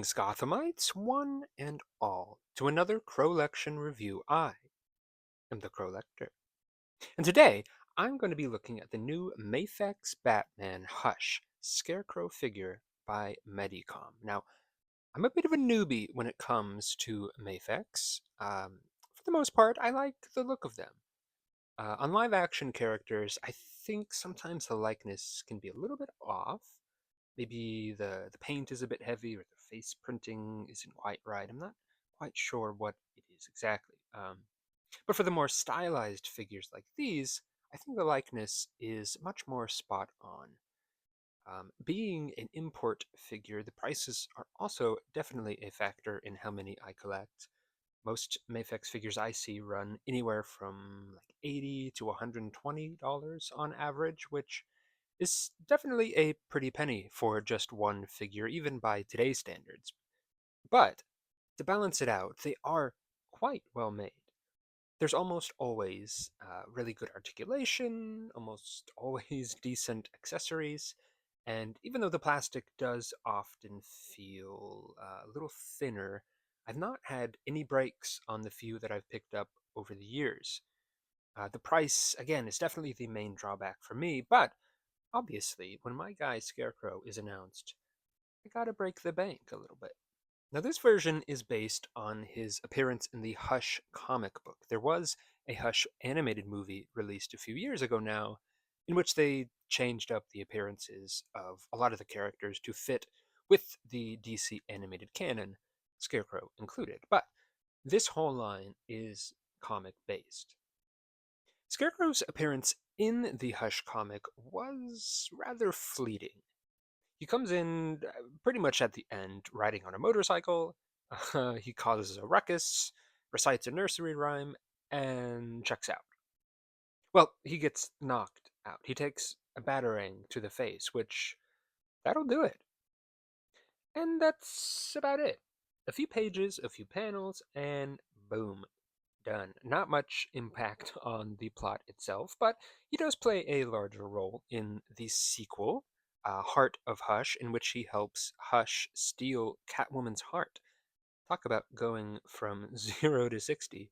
Greetings, Gothamites, one and all, to another Crowlection review. I am the Crowlector. And today, I'm going to be looking at the new MAFEX Batman Hush Scarecrow figure by Medicom. Now, I'm a bit of a newbie when it comes to MAFEX. For the most part, I like the look of them. On live action characters, I think sometimes the likeness can be a little bit off. Maybe the paint is a bit heavy or the face printing isn't quite right. I'm not quite sure what it is exactly. But for the more stylized figures like these, I think the likeness is much more spot on. Being an import figure, the prices are also definitely a factor in how many I collect. Most Mafex figures I see run anywhere from like $80 to $120 on average, which is definitely a pretty penny for just one figure, even by today's standards. But to balance it out, they are quite well made. There's almost always really good articulation, almost always decent accessories, and even though the plastic does often feel a little thinner, I've not had any breaks on the few that I've picked up over the years. The price, again, is definitely the main drawback for me, but obviously, when my guy Scarecrow is announced, I gotta break the bank a little bit. Now, this version is based on his appearance in the Hush comic book. There was a Hush animated movie released a few years ago now, in which they changed up the appearances of a lot of the characters to fit with the DC animated canon, Scarecrow included. But this whole line is comic based. Scarecrow's appearance in the Hush comic was rather fleeting. He comes in pretty much at the end, riding on a motorcycle. He causes a ruckus, recites a nursery rhyme, and checks out. Well, he gets knocked out. He takes a batarang to the face, which that'll do it. And that's about it. A few pages, a few panels, and boom, done. Not much impact on the plot itself, but he does play a larger role in the sequel, Heart of Hush, in which he helps Hush steal Catwoman's heart. Talk about going from 0 to 60.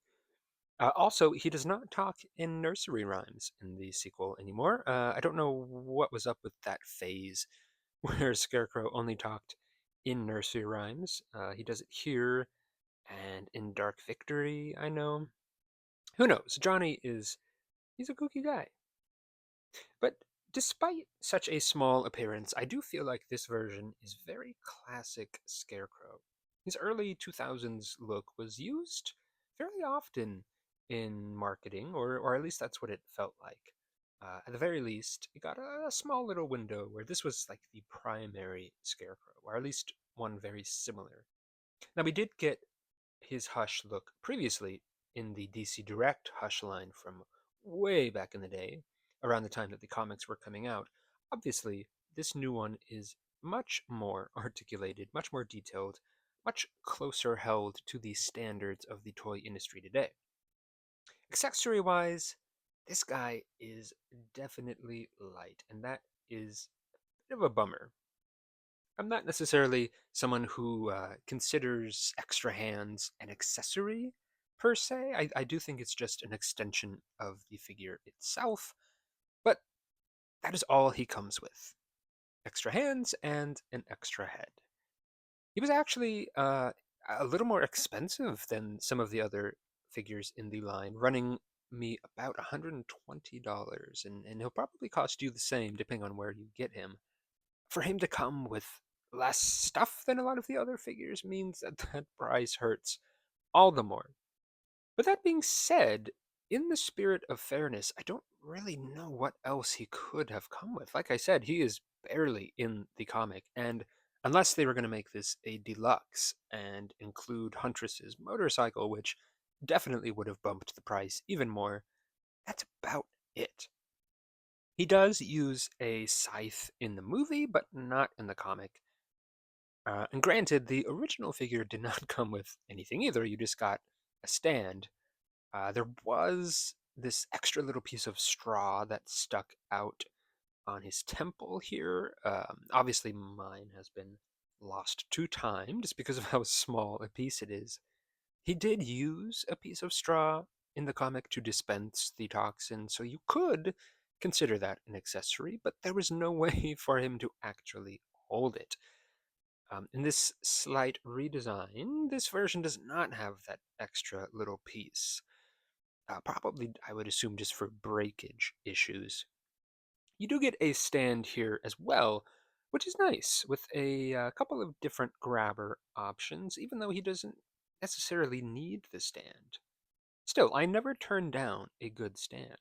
Also, he does not talk in nursery rhymes in the sequel anymore. I don't know what was up with that phase where Scarecrow only talked in nursery rhymes. He does it here and in Dark Victory, I know. Who knows? He's a kooky guy. But despite such a small appearance, I do feel like this version is very classic Scarecrow. His early 2000s look was used fairly often in marketing, or at least that's what it felt like. At the very least, it got a small little window where this was like the primary Scarecrow, or at least one very similar. Now, we did get his Hush look previously in the DC Direct Hush line from way back in the day, around the time that the comics were coming out. Obviously, this new one is much more articulated, much more detailed, much closer held to the standards of the toy industry today. Accessory wise, this guy is definitely light, and that is a bit of a bummer. I'm not necessarily someone who considers extra hands an accessory per se. I do think it's just an extension of the figure itself, but that is all he comes with: extra hands and an extra head. He was actually a little more expensive than some of the other figures in the line, running me about $120, and he'll probably cost you the same depending on where you get him. For him to come with less stuff than a lot of the other figures means that that price hurts all the more. But that being said, in the spirit of fairness, I don't really know what else he could have come with. Like I said, he is barely in the comic, and unless they were going to make this a deluxe and include Huntress's motorcycle, which definitely would have bumped the price even more, that's about it. He does use a scythe in the movie, but not in the comic. And granted, the original figure did not come with anything either. You just got a stand. There was this extra little piece of straw that stuck out on his temple here. Obviously, mine has been lost to time just because of how small a piece it is. He did use a piece of straw in the comic to dispense the toxin, so you could consider that an accessory, but there was no way for him to actually hold it. In this slight redesign, this version does not have that extra little piece. Probably, I would assume, just for breakage issues. You do get a stand here as well, which is nice, with a couple of different grabber options, even though he doesn't necessarily need the stand. Still, I never turn down a good stand.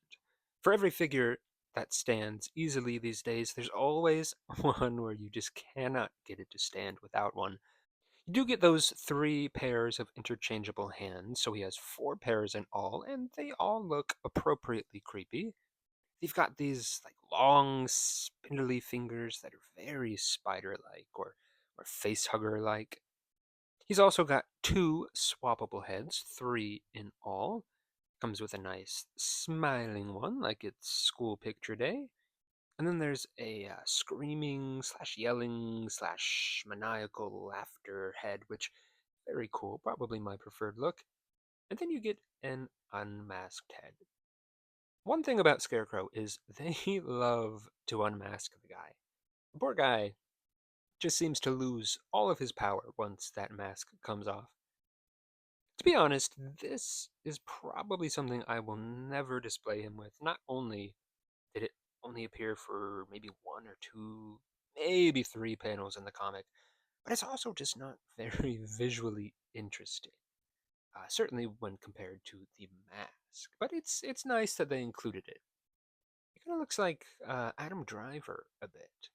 For every figure that stands easily these days, there's always one where you just cannot get it to stand without one. You do get those 3 pairs of interchangeable hands, so he has 4 pairs in all, and they all look appropriately creepy. You've got these like long, spindly fingers that are very spider-like or facehugger-like. He's also got 2 swappable heads, 3 in all. Comes with a nice smiling one, like it's school picture day. And then there's a screaming slash yelling slash maniacal laughter head, which very cool, probably my preferred look. And then you get an unmasked head. One thing about Scarecrow is they love to unmask the guy. The poor guy just seems to lose all of his power once that mask comes off. To be honest, this is probably something I will never display him with. Not only did it only appear for maybe 1 or 2, maybe 3 panels in the comic, but it's also just not very visually interesting. Certainly when compared to the mask, but it's nice that they included it. It kind of looks like Adam Driver a bit.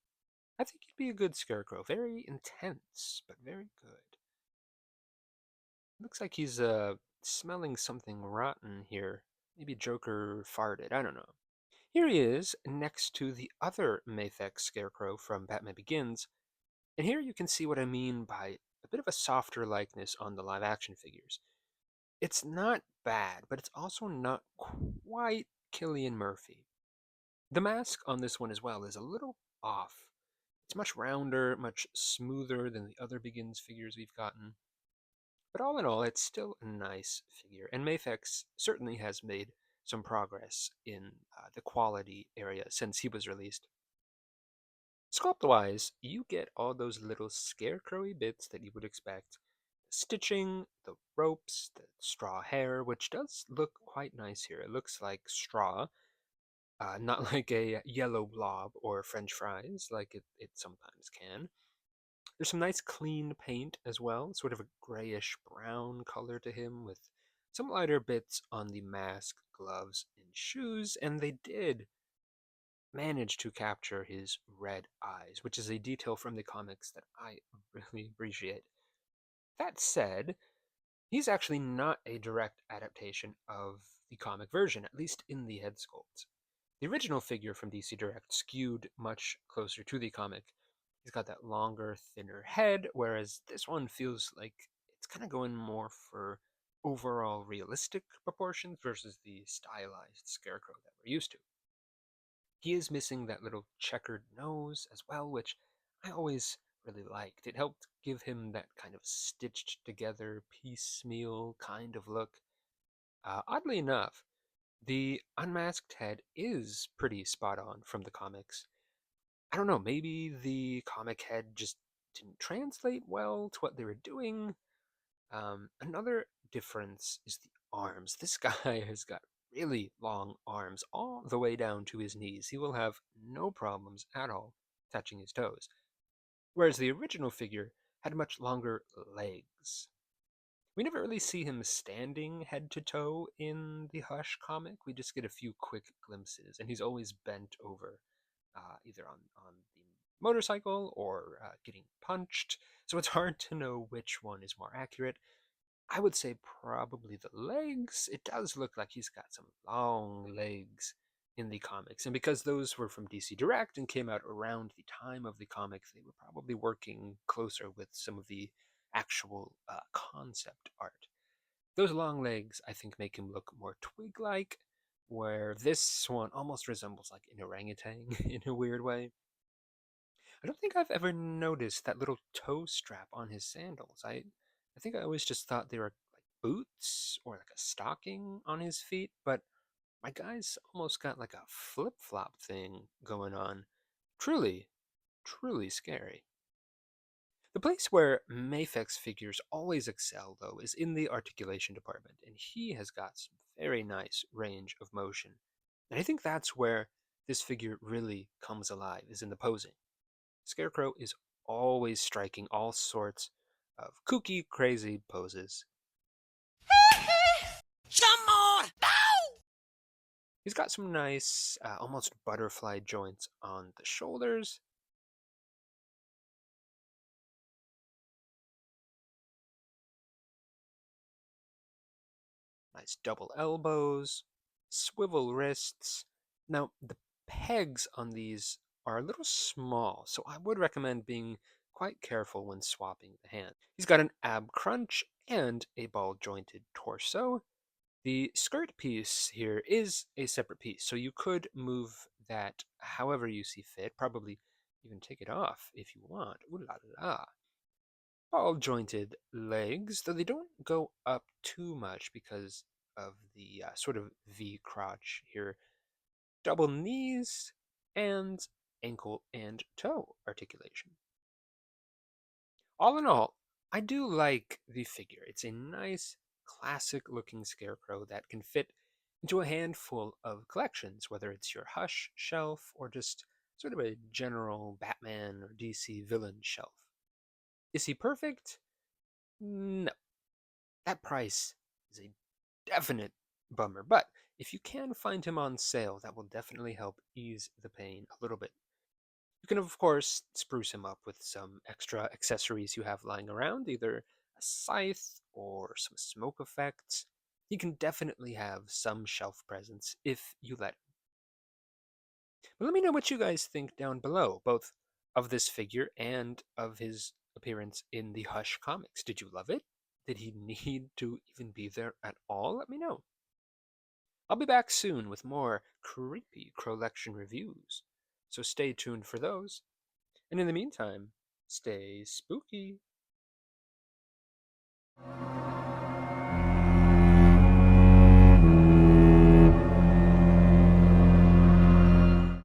I think he'd be a good Scarecrow. Very intense, but very good. Looks like he's smelling something rotten here. Maybe Joker farted. I don't know. Here he is next to the other MAFEX Scarecrow from Batman Begins, and here you can see what I mean by a bit of a softer likeness on the live action figures. It's not bad, but it's also not quite Cillian Murphy. The mask on this one as well is a little off. It's much rounder, much smoother than the other Begins figures we've gotten. But all in all, it's still a nice figure, and Mafex certainly has made some progress in the quality area since he was released. Sculpt-wise, you get all those little scarecrowy bits that you would expect. Stitching, the ropes, the straw hair, which does look quite nice here. It looks like straw, not like a yellow blob or french fries like it sometimes can. There's some nice clean paint as well, sort of a grayish brown color to him with some lighter bits on the mask, gloves, and shoes, and they did manage to capture his red eyes, which is a detail from the comics that I really appreciate. That said, he's actually not a direct adaptation of the comic version, at least in the head sculpt. The original figure from DC Direct skewed much closer to the comic. He's got that longer, thinner head, whereas this one feels like it's kind of going more for overall realistic proportions versus the stylized Scarecrow that we're used to. He is missing that little checkered nose as well, which I always really liked. It helped give him that kind of stitched together, piecemeal kind of look. Oddly enough, the unmasked head is pretty spot on from the comics. I don't know, maybe the comic head just didn't translate well to what they were doing. Another difference is the arms. This guy has got really long arms, all the way down to his knees. He will have no problems at all touching his toes. Whereas the original figure had much longer legs. We never really see him standing head to toe in the Hush comic. We just get a few quick glimpses, and he's always bent over, either on the motorcycle or getting punched. So it's hard to know which one is more accurate. I would say probably the legs. It does look like he's got some long legs in the comics. And because those were from DC Direct and came out around the time of the comics, they were probably working closer with some of the actual concept art. Those long legs, I think, make him look more twig like, where this one almost resembles like an orangutan in a weird way. I don't think I've ever noticed that little toe strap on his sandals. I think I always just thought they were like boots or like a stocking on his feet, but my guy's almost got like a flip-flop thing going on. Truly, truly scary. The place where MAFEX figures always excel, though, is in the articulation department, and he has got some very nice range of motion. And I think that's where this figure really comes alive, is in the posing. Scarecrow is always striking all sorts of kooky, crazy poses. Some more! No! He's got some nice, almost butterfly joints on the shoulders. Nice double elbows, swivel wrists. Now, the pegs on these are a little small, so I would recommend being quite careful when swapping the hand. He's got an ab crunch and a ball jointed torso. The skirt piece here is a separate piece, so you could move that however you see fit, probably even take it off if you want. Ooh la la. Ball jointed legs, though they don't go up too much because of the sort of V crotch here. Double knees and ankle and toe articulation. All in all, I do like the figure. It's a nice, classic looking scarecrow that can fit into a handful of collections, whether it's your Hush shelf or just sort of a general Batman or DC villain shelf. Is he perfect? No. That price is a definite bummer, but if you can find him on sale, that will definitely help ease the pain a little bit. You can, of course, spruce him up with some extra accessories you have lying around, either a scythe or some smoke effects. He can definitely have some shelf presence if you let him. But let me know what you guys think down below, both of this figure and of his appearance in the Hush comics. Did you love it? Did he need to even be there at all? Let me know. I'll be back soon with more creepy collection reviews, so stay tuned for those. And in the meantime, stay spooky.